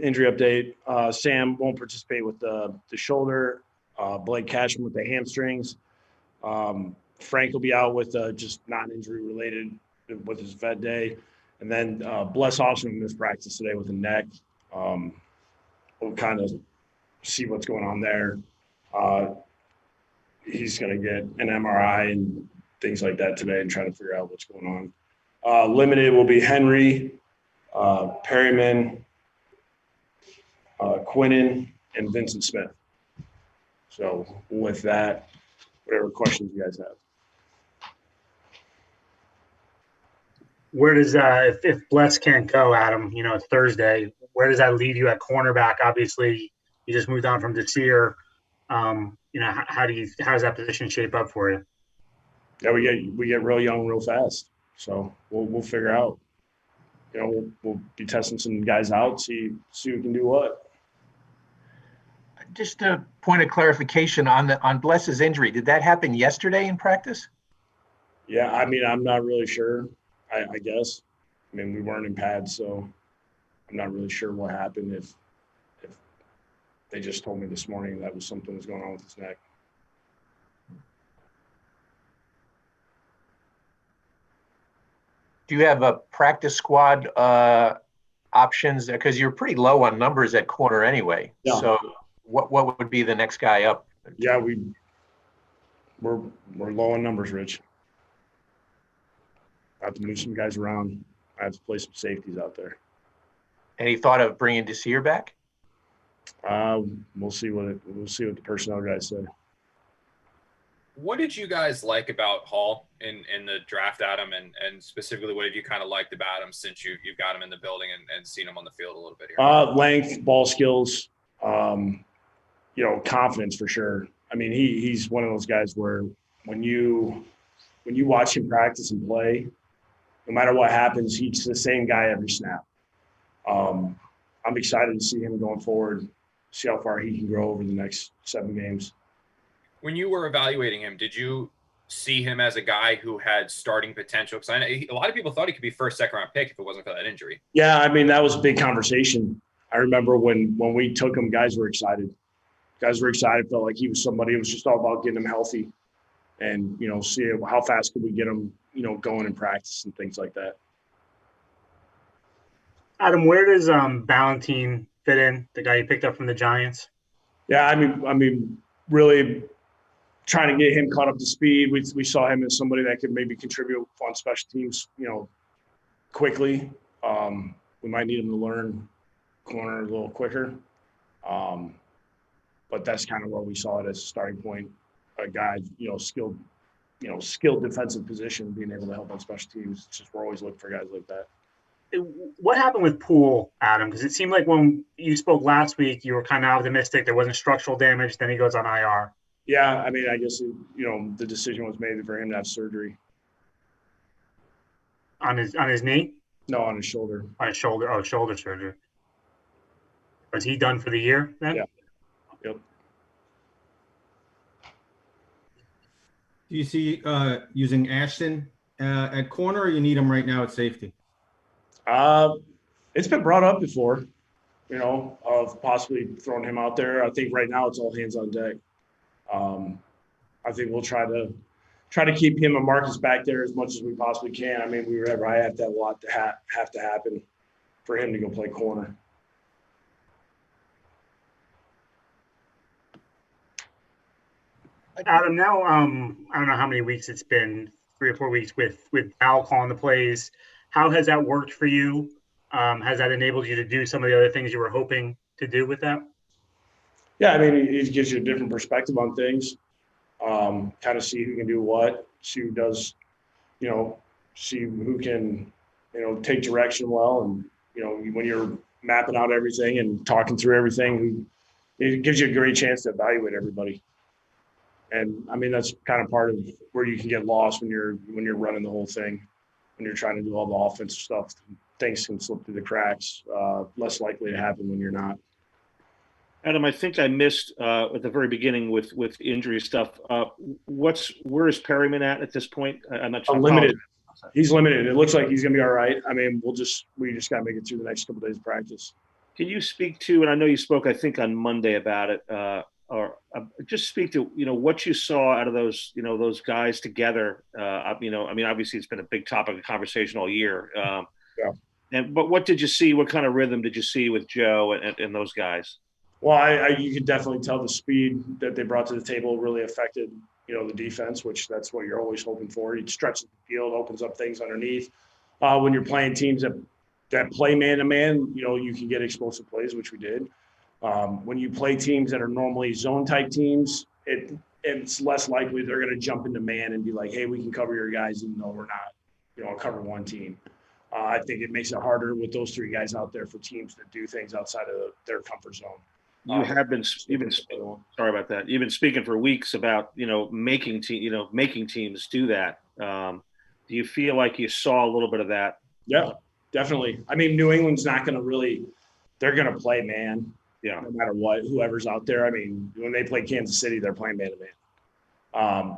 injury update. Sam won't participate with the shoulder. Blake Cashman with the hamstrings. Frank will be out with just non-injury related with his vet day. And then Bless Austin missed practice today with a neck. We'll kind of see what's going on there. He's going to get an MRI and things like that today and try to figure out what's going on. Limited will be Henry, Perryman, Quinnen, and Vincent Smith. So with that, whatever questions you guys have. Where does if Bless can't go, Adam? It's Thursday. Where does that leave you at cornerback? Obviously, you just moved on from Desir. How does that position shape up for you? Yeah, we get real young real fast. So we'll figure out. We'll be testing some guys out, see who can do what. Just a point of clarification on Bless's injury. Did that happen yesterday in practice? Yeah, I'm not really sure. I guess. We weren't in pads, so I'm not really sure what happened. If they just told me this morning that was something was going on with his neck. Do you have a practice squad options? Because you're pretty low on numbers at corner anyway. Yeah. So what would be the next guy up? Yeah, we're low on numbers, Rich. I have to move some guys around. I have to play some safeties out there. Any thought of bringing Desir back? We'll see what the personnel guys say. What did you guys like about Hall in the draft, Adam, and specifically what have you kind of liked about him since you've got him in the building and seen him on the field a little bit here? Length, ball skills, confidence for sure. He's one of those guys where when you watch him practice and play, no matter what happens, he's the same guy every snap. I'm excited to see him going forward, see how far he can grow over the next 7 games. When you were evaluating him, did you see him as a guy who had starting potential? Because I know a lot of people thought he could be first, second-round pick if it wasn't for that injury. Yeah, that was a big conversation. I remember when we took him, guys were excited. Felt like he was somebody. It was just all about getting him healthy and, see how fast could we get him, going in practice and things like that. Adam, where does Baloney fit in, the guy you picked up from the Giants? Yeah, really trying to get him caught up to speed. We saw him as somebody that could maybe contribute on special teams, quickly. We might need him to learn corner a little quicker. But that's kind of where we saw it as a starting point. A guy, skilled defensive position, being able to help on special teams. It's just we're always looking for guys like that. What happened with Poole, Adam? Because it seemed like when you spoke last week, you were kind of optimistic there wasn't structural damage. Then he goes on IR. Yeah, I guess the decision was made for him to have surgery. On his knee? No, on his shoulder. On his shoulder. Oh, shoulder surgery. Was he done for the year then? Yeah. Yep. Do you see using Ashton at corner, or you need him right now at safety? It's been brought up before, of possibly throwing him out there. I think right now it's all hands on deck. I think we'll try to keep him and Marcus back there as much as we possibly can. I have that a lot to have to happen for him to go play corner. Adam, now I don't know how many weeks it's been, 3 or 4 weeks with Al calling the plays. How has that worked for you? Has that enabled you to do some of the other things you were hoping to do with that? Yeah, it gives you a different perspective on things. Kind of see who can do what, see who does, see who can, take direction well. And, when you're mapping out everything and talking through everything, it gives you a great chance to evaluate everybody. And that's kind of part of where you can get lost when you're running the whole thing, when you're trying to do all the offensive stuff. Things can slip through the cracks, less likely to happen when you're not. Adam, I think I missed at the very beginning with injury stuff. Where is Perryman at this point? I'm not sure. Limited. He's limited. It looks like he's going to be all right. We just got to make it through the next couple of days of practice. Can you speak to, and I know you spoke, I think, on Monday about it, or just speak to, what you saw out of those, those guys together. I mean, obviously it's been a big topic of conversation all year. But what did you see? What kind of rhythm did you see with Joe and those guys? Well, you could definitely tell the speed that they brought to the table really affected, the defense, which that's what you're always hoping for. He stretches the field, opens up things underneath. When you're playing teams that play man-to-man, you can get explosive plays, which we did. When you play teams that are normally zone-type teams, it's less likely they're going to jump into man and be like, hey, we can cover your guys, even though we're not, a cover one team. I think it makes it harder with those three guys out there for teams that do things outside of their comfort zone. You've been sorry about that. You've been speaking for weeks about making teams do that. Do you feel like you saw a little bit of that? Yeah, definitely. I mean, New England's not going to they're going to play man. Yeah. No matter what, whoever's out there. I mean, when they play Kansas City, they're playing man to man.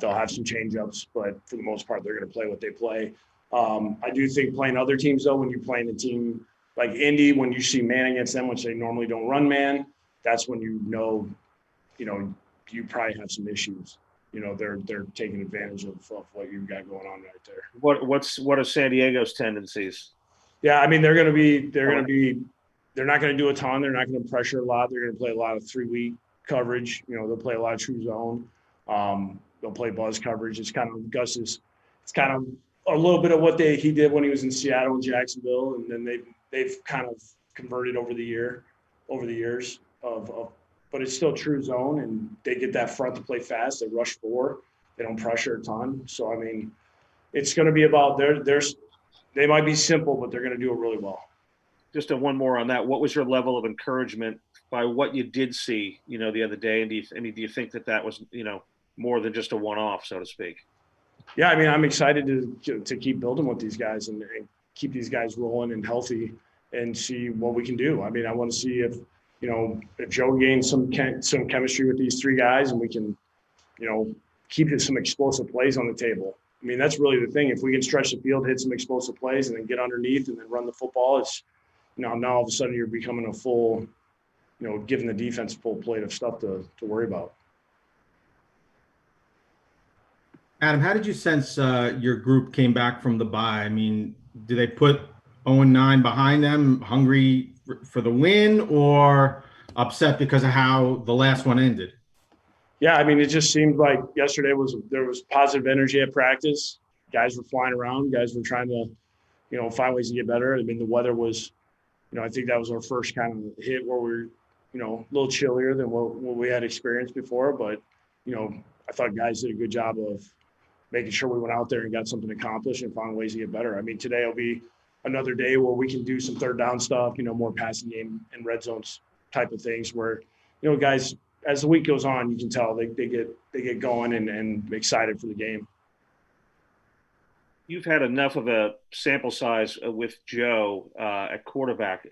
They'll have some change-ups, but for the most part, they're going to play what they play. I do think playing other teams, though, when you're playing a team like Indy, when you see man against them, which they normally don't run man, that's when you probably have some issues. They're taking advantage of what you've got going on right there. What are San Diego's tendencies? Yeah, I mean they're not going to do a ton. They're not going to pressure a lot. They're going to play a lot of 3-week coverage. They'll play a lot of true zone. They'll play buzz coverage. It's kind of Gus's. It's kind of a little bit of what he did when he was in Seattle and Jacksonville, and then they've kind of converted over the years of but it's still true zone, and they get that front to play fast. They rush 4. They don't pressure a ton. So I mean, it's going to be about they might be simple, but they're going to do it really well. Just one more on that. What was your level of encouragement by what you did see, the other day? And do you think that was, more than just a one-off, so to speak? Yeah, I mean, I'm excited to keep building with these guys and keep these guys rolling and healthy and see what we can do. I mean, I want to see if Joe gains some chemistry with these 3 guys and we can, keep some explosive plays on the table. I mean, that's really the thing. If we can stretch the field, hit some explosive plays, and then get underneath and then run the football, it's now all of a sudden you're becoming a full, giving the defense a full plate of stuff to worry about. Adam, how did you sense your group came back from the bye? I mean, do they put 0-9 behind them, hungry for the win, or upset because of how the last one ended? Yeah, I mean, it just seemed like yesterday there was positive energy at practice. Guys were flying around. Guys were trying to, find ways to get better. I mean, the weather was, I think that was our first kind of hit where we're, a little chillier than what we had experienced before. But, I thought guys did a good job of making sure we went out there and got something accomplished and found ways to get better. I mean, today will be another day where we can do some third down stuff, more passing game and red zones type of things where, guys, as the week goes on, you can tell they get going and excited for the game. You've had enough of a sample size with Joe at quarterback.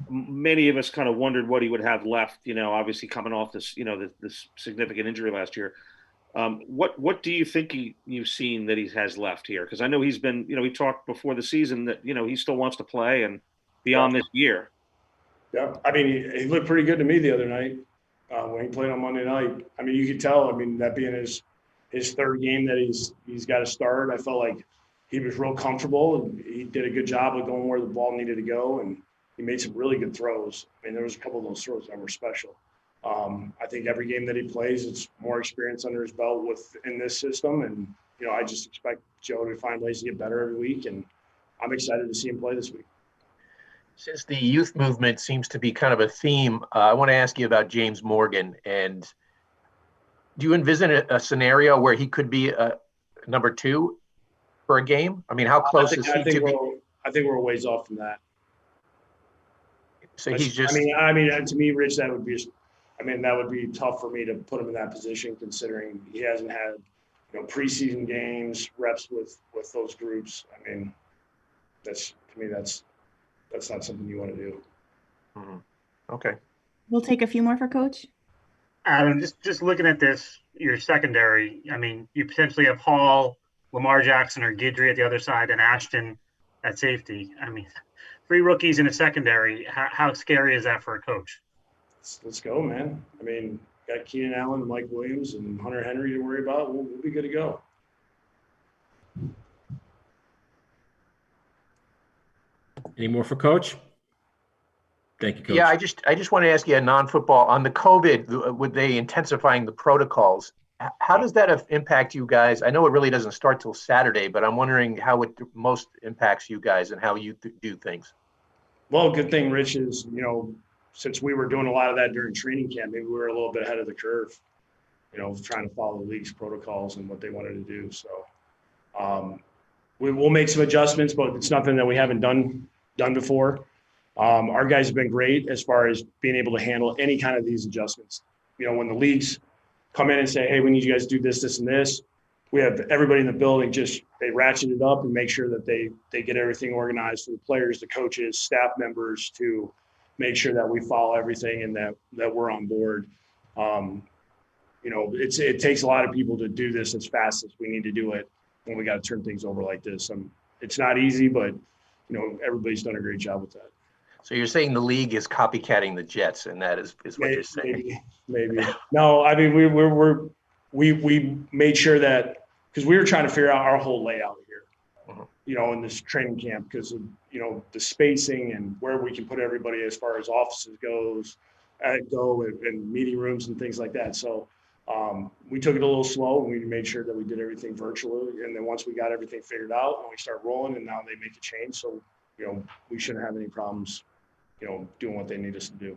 Many of us kind of wondered what he would have left, obviously coming off this, this significant injury last year. What do you think you've seen that he has left here? Because I know he's been, he talked before the season that, he still wants to play and beyond this year. Yeah, I mean, he looked pretty good to me the other night when he played on Monday night. I mean, you could tell, that being his third game that he's got to start, I felt like he was real comfortable and he did a good job of going where the ball needed to go, and he made some really good throws. I mean, there was a couple of those throws that were special. I think every game that he plays, it's more experience under his belt in this system. And, I just expect Joe to find ways to get better every week. And I'm excited to see him play this week. Since the youth movement seems to be kind of a theme, I want to ask you about James Morgan. And do you envision a scenario where he could be a number 2 for a game? I mean, how close is he to be? I think we're a ways off from that. So he's just. I mean, to me, Rich, that would be tough for me to put him in that position, considering he hasn't had, preseason games, reps with those groups. I mean, that's not something you want to do. Mm-hmm. Okay. We'll take a few more for Coach. Adam, just looking at this, your secondary, I mean, you potentially have Hall, Lamar Jackson, or Guidry at the other side, and Ashton at safety. I mean, 3 rookies in a secondary. How scary is that for a coach? Let's go, man. I mean, got Keenan Allen, Mike Williams, and Hunter Henry to worry about. We'll be good to go. Any more for Coach? Thank you, Coach. Yeah, I just want to ask you a non-football on the COVID, with they intensifying the protocols. How does that impact you guys? I know it really doesn't start till Saturday, but I'm wondering how it most impacts you guys and how you do things. Well, good thing, Rich, is, since we were doing a lot of that during training camp, maybe we were a little bit ahead of the curve, trying to follow the league's protocols and what they wanted to do. So we'll make some adjustments, but it's nothing that we haven't done before. Our guys have been great as far as being able to handle any kind of these adjustments. When the leagues come in and say, hey, we need you guys to do this, this, and this, we have everybody in the building they ratchet it up and make sure that they get everything organized for the players, the coaches, staff members, to make sure that we follow everything and that we're on board. It takes a lot of people to do this as fast as we need to do it when we got to turn things over like this. It's not easy, but everybody's done a great job with that. So you're saying the league is copycatting the Jets, and that is what you're saying? Maybe. No, I mean we made sure that, because we were trying to figure out our whole layout here, in this training camp, because of the spacing and where we can put everybody as far as offices go and meeting rooms and things like that. So we took it a little slow, and we made sure that we did everything virtually. And then once we got everything figured out, and we start rolling, and now they make a change. So we shouldn't have any problems doing what they need us to do.